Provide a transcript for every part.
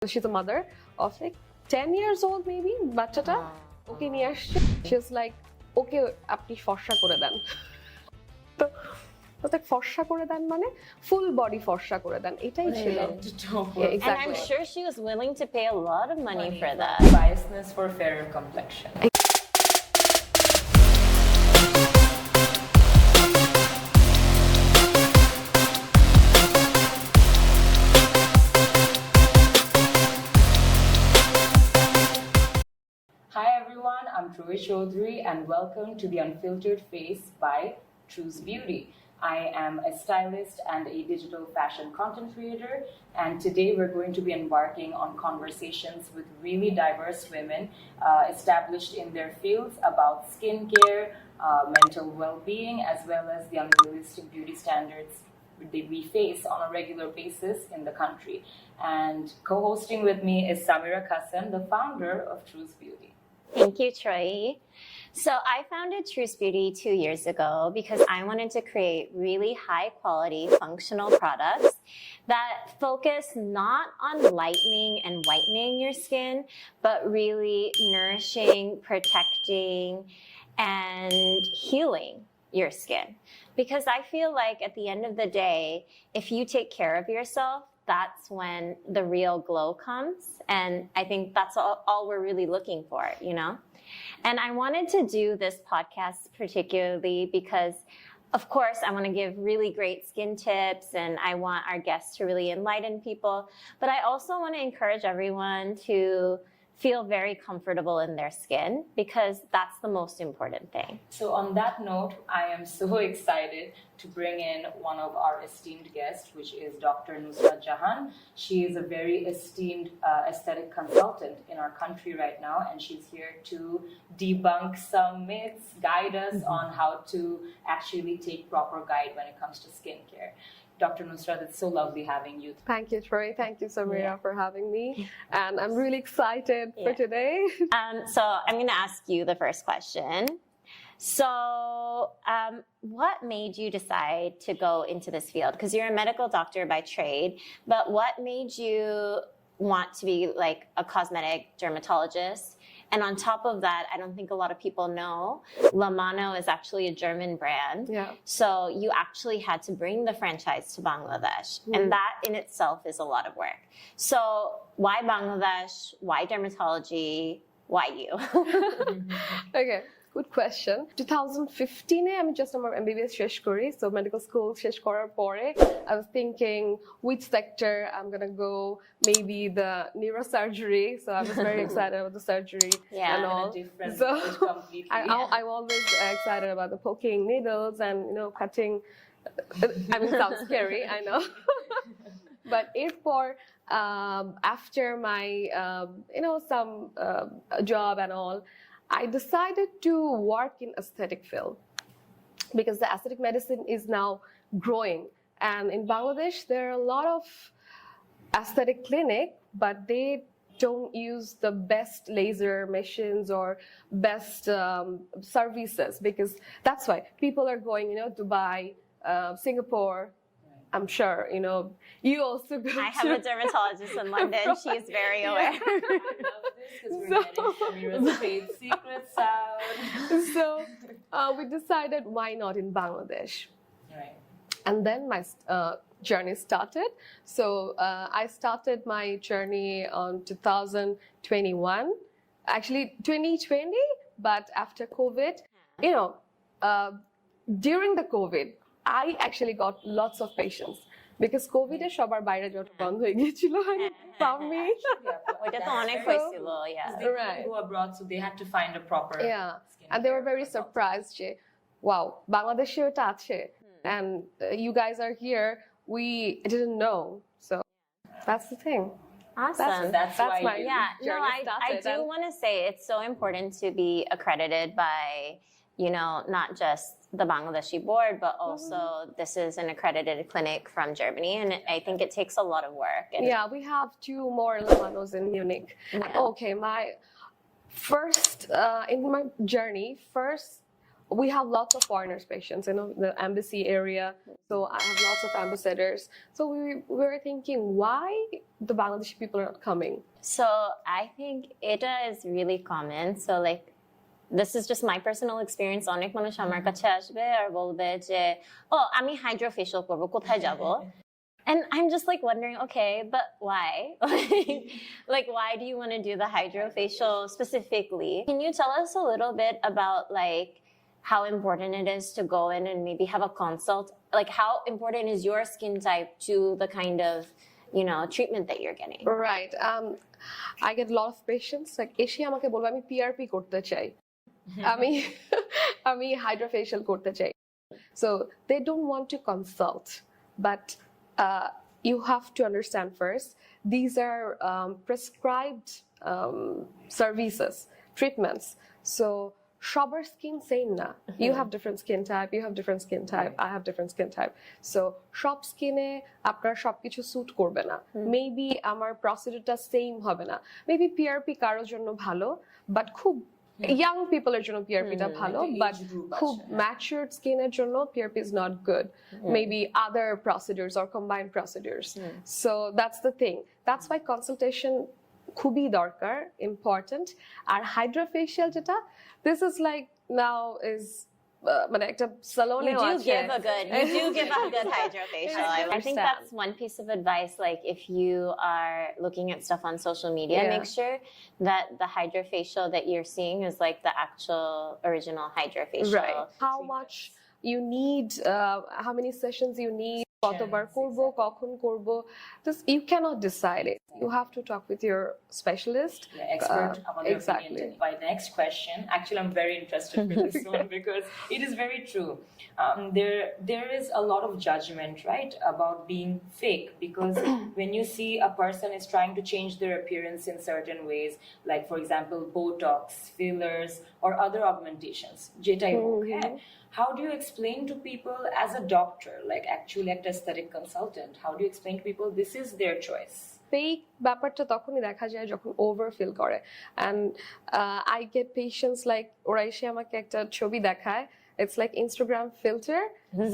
She's a mother of like 10 years old maybe, বাচ্চাটা ওকে নিয়ে আসছে. She was like, ওকে আপনি ফর্সা করে দেন. তো ফর্সা করে দেন মানে ফুল বডি ফর্সা করে দেন, এটাই ছিল. And I'm sure she was willing to pay a lot of money for that. Biasness for fairer complexion. Hi everyone, I'm Troyee Chowdhury and welcome to the Unfiltered Face by Truce Beauty. I am a stylist and a digital fashion content creator, and today we're going to be embarking on conversations with really diverse women established in their fields about skincare, mental well-being, as well as the unrealistic beauty standards that we face on a regular basis in the country. And co-hosting with me is Samira, the founder of Truce Beauty. Thank you, Troyee. So I founded Truce Beauty 2 years ago because I wanted to create really high quality functional products that focus not on lightening and whitening your skin, but really nourishing, protecting, and healing your skin. Because I feel like at the end of the day, if you take care of yourself, that's when the real glow comes. And I think that's all we're really looking for, you know? And I wanted to do this podcast particularly because, of course, I want to give really great skin tips and I want our guests to really enlighten people. But I also want to encourage everyone to feel very comfortable in their skin because that's the most important thing. So on that note, I am so excited to bring in one of our esteemed guests, which is Dr. Nusrat Jahan. She is a very esteemed aesthetic consultant in our country right now, and she's here to debunk some myths, guide us on how to actually take proper guide when it comes to skincare. Dr. Nusrat, it's so lovely having you. Thank you, Troy. Thank you, Samira, for having me. And I'm really excited for today. So I'm going to ask you the first question. So what made you decide to go into this field? Because you're a medical doctor by trade, but what made you want to be like a cosmetic dermatologist? And on top of that, I don't think a lot of people know, Mano is actually a German brand. Yeah. So you actually had to bring the franchise to Bangladesh. And that in itself is a lot of work. So why Bangladesh? Why dermatology? Why you? Okay. Good question. 2015 আমি just আমার MBBS শেষ করি, so medical school শেষ করার পরে I was thinking which sector I'm gonna go, maybe the neurosurgery, so I was very excited about the surgery and all. So I'm always excited about the poking needles and cutting. I mean, it sounds scary, I know. But এরপর after my some job and all, I decided to work in aesthetic field because the aesthetic medicine is now growing, and in Bangladesh there are a lot of aesthetic clinic, but they don't use the best laser machines or best services, because that's why people are going Dubai, Singapore. I'm sure, you also go I have a dermatologist in London. She is very aware. I love this because we're getting Samira's trade secrets out. So we decided, why not in Bangladesh? Right. And then my journey started. So I started my journey on 2021, actually 2020, but after COVID, during the COVID, I actually got lots of patients because COVID এর সবার বাইরে যাওয়া বন্ধ হয়ে গিয়েছিল. আমি ওইটা তো অনেক হয়েছিল, yeah. They couldn't go abroad, so they had to find a proper and they were very surprised যে wow, বাংলাদেশে এটা আছে, and you guys are here, we didn't know, so that's the thing. Awesome. That's why my I do want to say it's so important to be accredited by not just the Bangladeshi board, but also this is an accredited clinic from Germany, and I think it takes a lot of work. And we have 2 more Manos in Munich. Okay, my first in my journey, first we have lots of foreigners patients, the embassy area. So I have lots of ambassadors. So we were thinking, why the Bangladeshi people are not coming? So I think এটা is really common. So like, this is just my personal experience. অনেক মানুষ আমার কাছে আসবে আর বলবে যে, "Oh, আমি hydrofacial করব, কোথায় যাব?" And I'm just like wondering, okay, but why? Like, why do you want to do the hydrofacial specifically? Can you tell us a little bit about like how important it is to go in and maybe have a consult? Like, how important is your skin type to the kind of, treatment that you're getting? Right. I get a lot of patients like এসে আমাকে বলবে আমি PRP করতে চাই, আমি hydrofacial করতে চাই. So they don't want to consult, but you have to understand first, these are prescribed services, treatments. So সবার skin same না. You have different skin type, you have different skin type, I have different skin type. So সব স্কিনে আপনার সবকিছু sweet করবে না. Maybe আমার প্রসিডিউরটা same হবে না. মেবি পিআরপি কারোর জন্য ভালো, বাট খুব ইয়াং পিপলের জন্য পিআরপিটা ভালো, বাট খুব ম্যাচিউরড স্কিনের জন্য PRP is not good. Maybe other procedures or combined procedures. So that's the thing. That's why consultation খুবই দরকার, ইম্পর্টেন্ট. আর হাইড্রোফেশিয়াল যেটা, this is like now is মানে একটা সালোনে You do give a good hydrofacial. I think that's one piece of advice. Like, if you are looking at stuff on social media, make sure that the hydrofacial that you're seeing is like the actual original hydrofacial. Right. How much you need, how many sessions you need, কতবার করব, কখন করব, you cannot decide it. You have to talk with your specialist. Expert about their exactly. opinion. My next question, actually I'm very interested in this one because it is very true. There is a lot of judgment, right, about being fake, because when you see a person is trying to change their appearance in certain ways, like for example Botox, fillers, or other augmentations, how do you explain to people as a doctor, like actually an aesthetic consultant, how do you explain to people this is their choice? Fake ব্যাপারটা তখনই দেখা যায় যখন overfill করে. And I get patients like ওরা এসে আমাকে একটা ছবি দেখায়, it's like Instagram filter,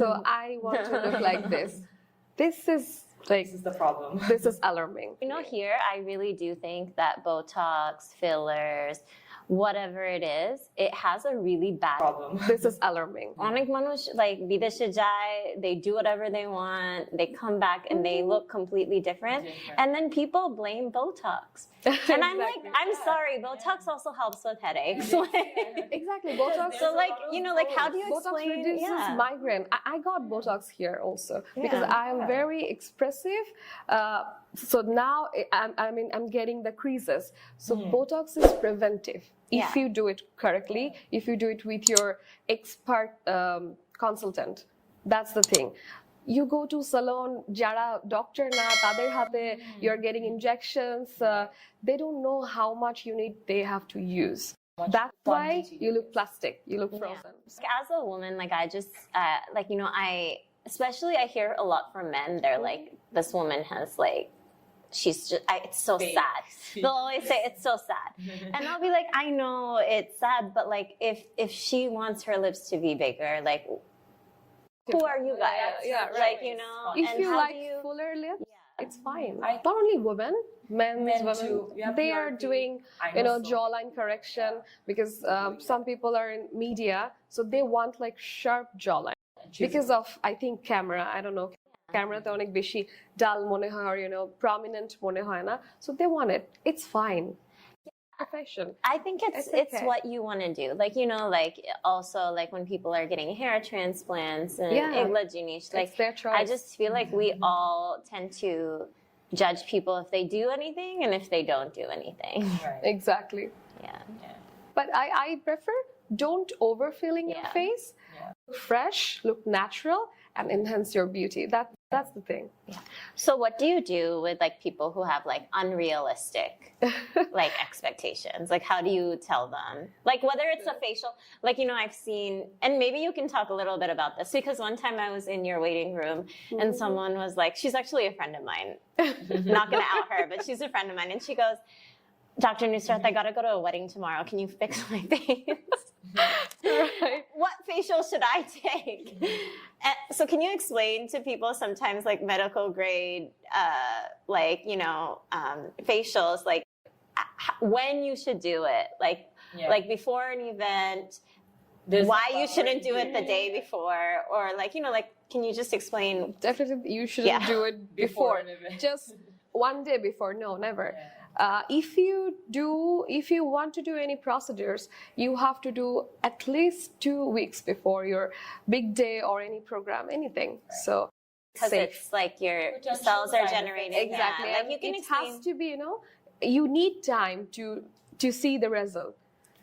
so I want to look like this. This is the problem. This is alarming. Here I really do think that Botox, fillers, whatever it is, it has a really bad problem. This is alarming. অনেক মানুষ like বিদেশে যায়, they do whatever they want, they come back and they look completely different. And then people blame Botox. And I'm like, I'm sorry, Botox also helps with headaches. Exactly. Botox. So like, like how do you explain? Botox reduces migraine. I got Botox here also because I am very expressive. So now I'm getting the creases. So Botox is preventive. If you do it correctly, if you do it with your expert consultant, that's the thing. You go to salon, jara doctor na tader hate, you're getting injections. They don't know how much unit they have to use. That's why you look plastic, you look frozen. As a woman, like I just especially I hear a lot from men. They're like, this woman has like, she's just, it's so sad. They'll always say it's so sad. And I'll be like, I know it's sad, but like if she wants her lips to be bigger, like who are you guys? Right. Like, if and you how like do you... fuller lips, it's fine. Not only women, men women, too. they are doing jawline correction, because some people are in media, so they want like sharp jawline because of, I think, camera. I don't know, ক্যামেরাতে অনেক বেশি ডাল মনে হয়, or prominent মনে হয় না, so they want it. It's fine. Profession. I think it's what you want to do. Like, like also like when people are getting hair transplants and like it's their choice. I just feel like we all tend to judge people if they do anything and if they don't do anything. Right. Exactly. Yeah. But I prefer, don't overfilling your face. Look fresh, look natural, and enhance your beauty. That's the thing. Yeah. So what do you do with like people who have like unrealistic like expectations? Like how do you tell them? Like whether it's a facial, like I've seen, and maybe you can talk a little bit about this, because one time I was in your waiting room and someone was like, she's actually a friend of mine. Not gonna out her, but she's a friend of mine, and she goes, Dr. Nusrat, I gotta go to a wedding tomorrow. Can you fix my face? Right. What facial should I take? So can you explain to people sometimes like medical grade, facials, like when you should do it, like before an event, why you shouldn't do it the day before, or can you just explain? Definitely, you shouldn't do it before. an event. Just one day before. No, never. If you want to do any procedures, you have to do at least 2 weeks before your big day or any program, anything. So Because safe. it's like your Potential cells are side generating. Exactly. Yeah, like And you can it explain. has to be, you need time to see the result.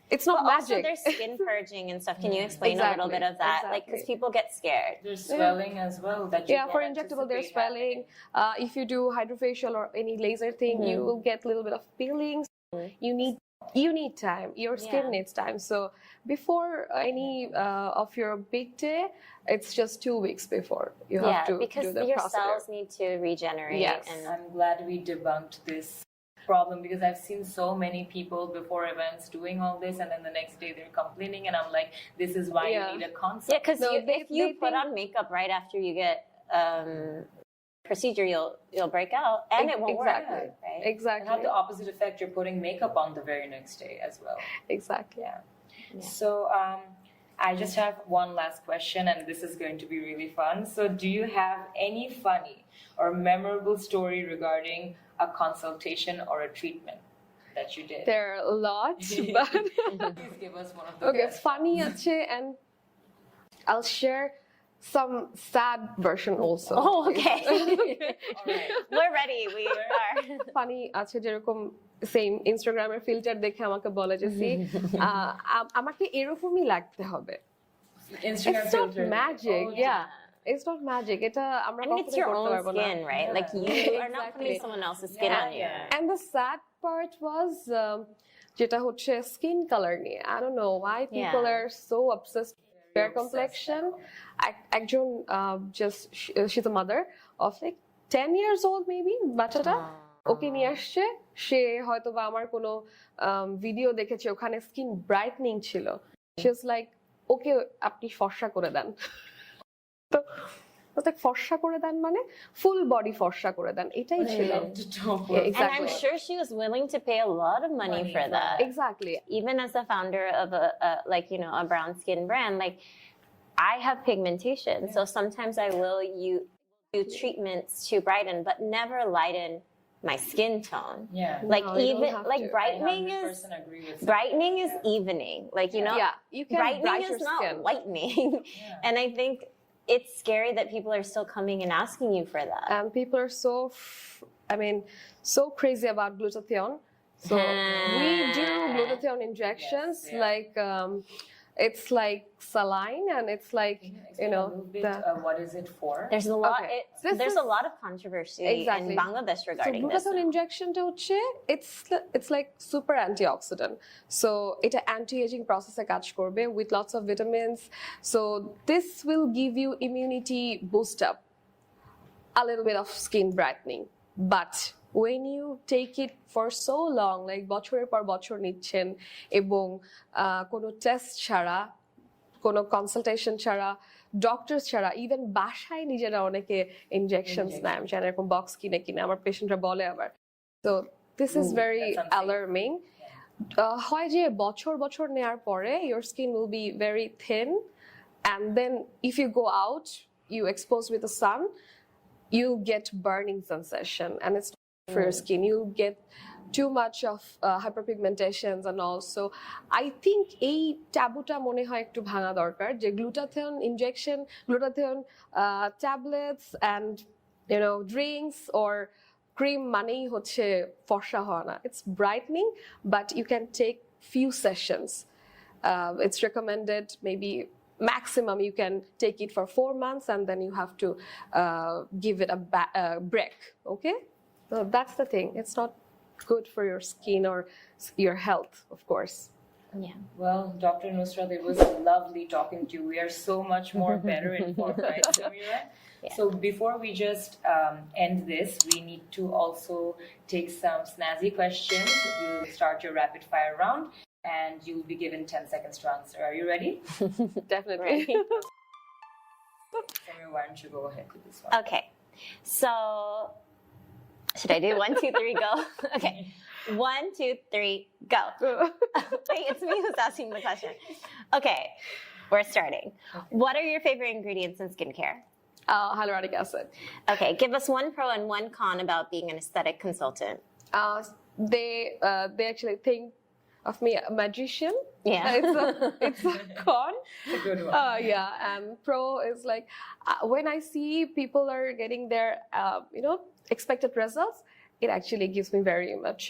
It's not But also magic. there's skin purging and stuff. Can you explain a little Exactly, bit of that? Like, because exactly. people get scared. There's swelling as well that you Yeah, for don't injectable, there's anticipate swelling. If you do hydrofacial or any laser thing, you will get a little bit of peelings. You need time. Your skin Yeah. needs time. So before any of your big day, it's just 2 weeks before you have to because do the your procedure. cells need to regenerate. Yes. And I'm glad we debunked this problem because I've seen so many people before events doing all this and then the next day they're complaining and I'm like, this is why Yeah. you need a consult. yeah, because No, if you they put think- on makeup right after you get procedure, you'll break out and it won't Exactly. work. Right? And Exactly. have the opposite effect. You're putting makeup on the very next day as well. Exactly. Yeah. So I just have one last question, and this is going to be really fun. So, do you have any funny or memorable story regarding a consultation or a treatment that you did? There are a lot, but Please give us one of the okay, best. funny ache, and I'll share some sad version also. Oh, okay. All right. We're ready. We are. Funny আছে যেরকম same ইনস্টাগ্রামের filter দেখে আমাকে বলে যে see, আমাকে এরকমই লাগতে হবে। Instagram It's not filter. magic, Oh, yeah. It's not magic. এটা আমরা I mean, it's কখনোই your করতে own পারবো না। skin, right? Like you are not Exactly. putting someone else's skin Yeah, on you. yeah. And the sad part was যেটা হচ্ছে skin color নিয়ে. I don't know why people Yeah. are so obsessed with fair complexion. একজন she's a mother of like 10 years old maybe, বাচ্চাটা ওকে নিয়ে আসছে, সে হয়তো বা আমার কোনো ভিডিও দেখেছে ওখানে স্কিন ব্রাইটনিং ছিল, she was like ওকে আপনি ফর্সা করে দেন। তো ফর্সা করে দেন মানে ফুল বডি ফর্সা করে দেন, এটাই ছিল। Yeah, And exactly. I'm sure she was willing to pay a lot of money for that. Exactly. Even as the founder of a brown skin brand, like I have pigmentation, so sometimes I will do treatments to brighten, but never lighten my skin tone. Yeah. Like No, you don't even have like to. brightening I is 100% agree with brightening is Yeah. evening. Like Yeah, you can brightening bright your is not skin. whitening. Yeah. And I think it's scary that people are still coming and asking you for that. And people are so crazy about glutathione. So we do glutathione injections, Yes, yeah. like it's like saline, and it's like Can you explain a little bit what is it for? There's a lot. Okay. This There's is- a lot of controversy Exactly. in Bangladesh so regarding this. glutathione injection টা হচ্ছে it's like super antioxidant. So এটা anti-aging process এ কাজ করবে with lots of vitamins. So this will give you immunity boost up, a little bit of skin brightening. But when you take it for so long, like বছরের পর বছর নিচ্ছেন এবং কোনো test ছাড়া, কোনো কনসালটেশন ছাড়া, ডক্টর ছাড়া, ইভেন বাসায় নিজেরা অনেকে ইনজেকশনস নেয়, আমি জানি এরকম বক্স কিনে কিনে আমার পেশেন্টরা বলে আবার। তো this is very that's unsafe. Alarming. হয় যে বছর বছর নেওয়ার পরে your skin will be very thin, and then if you go out, you expose with the sun, you'll get burning sensation, and it's not for your skin. You'll get too much of hyperpigmentations and all. So I think এই ট্যাবুটা মনে হয় একটু ভাঙা দরকার, যে glutathione injection, glutathione tablets and drinks or cream মানেই হচ্ছে ফর্সা হওয়া না। It's brightening, but you can take few sessions. It's recommended maybe maximum you can take it for 4 months, and then you have to give it a break. Okay, so that's the thing. It's not good for your skin or your health, of course. Yeah. Well, Dr. Nusrat, it was lovely talking to you. We are so much more better informed, right, Samira? Yeah. So before we just end this, we need to also take some snazzy questions. You'll start your rapid fire round, and you'll be given 10 seconds to answer. Are you ready? Definitely. Samira, why don't you go ahead with this one? Okay. So, should I do 1, 2, 3, go? Okay. 1, 2, 3, go. Wait, it's me who's asking the question. Okay, we're starting. What are your favorite ingredients in skincare? Hyaluronic acid. Okay, give us one pro and one con about being an aesthetic consultant. They actually think of me a magician. Yeah. It's a con. It's a good one. Yeah, and pro is like when I see people are getting their expected results, it actually gives me very much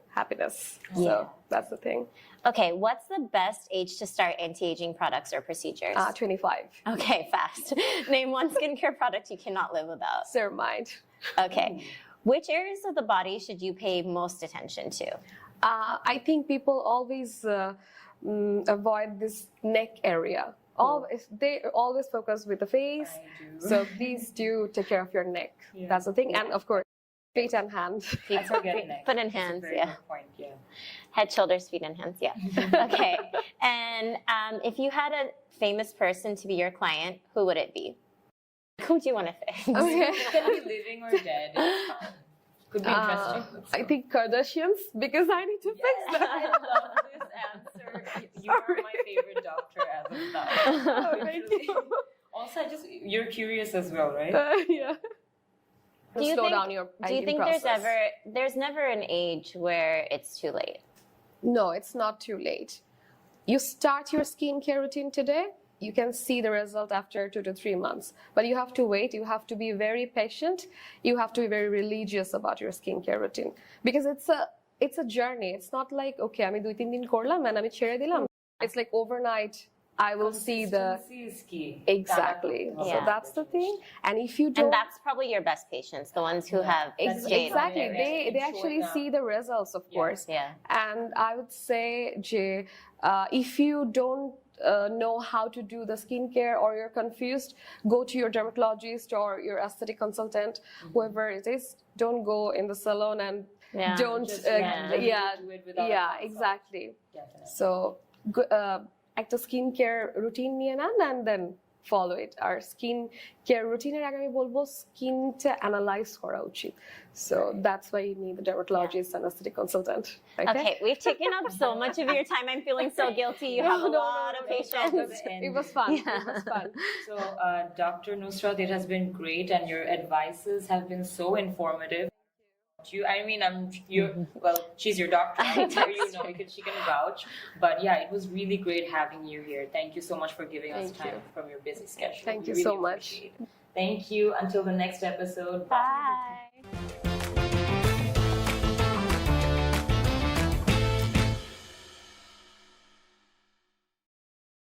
happiness. Yeah. So that's the thing. Okay, what's the best age to start anti-aging products or procedures? 25. Okay, fast. Name one skincare product you cannot live without. Ceramide. Okay. Which areas of the body should you pay most attention to? I think people always avoid this neck area. They always focus with the face. I do. So please do take care of your neck. Yeah. That's the thing. And of course, feet and hands. I forget neck. Foot and That's a hands, very yeah. good point, yeah. Head, shoulders, feet, and hands, yeah. Okay. And if you had a famous person to be your client, who would it be? Who do you want to fix? Okay. It can be living or dead. It's fine. Could be interesting. I think Kardashians because I need to fix Yes, them. I love this answer. You are my favorite doctor as of now. Thank Literally. you. Also, you're curious as well, right? Yeah. Do you Slow think- down your Do you aging think process. there's never an age where it's too late? No, it's not too late. You start your skincare routine today, you can see the result after 2 to 3 months. But you have to wait, you have to be very patient, you have to be very religious about your skincare routine. Because it's a journey. It's not like, okay, আমি 2-3 দিন করলাম and আমি ছেড়ে দিলাম. It's like overnight, I will see the... Consistency is key. Exactly. Yeah. So that's the thing. And if you don't... And that's probably your best patients, the ones who have That's stayed. Exactly. Yeah, They it's actually showing up. see the results, of course. Yeah. And I would say, Jay, if you don't know how to do the skincare or you're confused, go to your dermatologist or your aesthetic consultant, whoever it is. Don't go in the salon and Yeah. don't. Just Yeah, randomly do it without a consult. exactly. Definitely. So, একটা skincare routine নিয়ে নেন and then follow it. Our skincare routine এর আগে আমি বলবো skinটা analyze করা উচিত. So that's why you need the dermatologist and aesthetic consultant. Okay, we've taken up so much of your time. I'm feeling so guilty. You have a lot of patience. It was fun. Yeah. It was fun. So, Dr. Nusrat, it has been great, and your advices have been so informative. She's your doctor. I'm sure you know because she can vouch. But yeah, it was really great having you here. Thank you so much for giving us Thank time you. from your busy schedule. Thank We you really so much. appreciate it. Thank you. Until the next episode. Bye.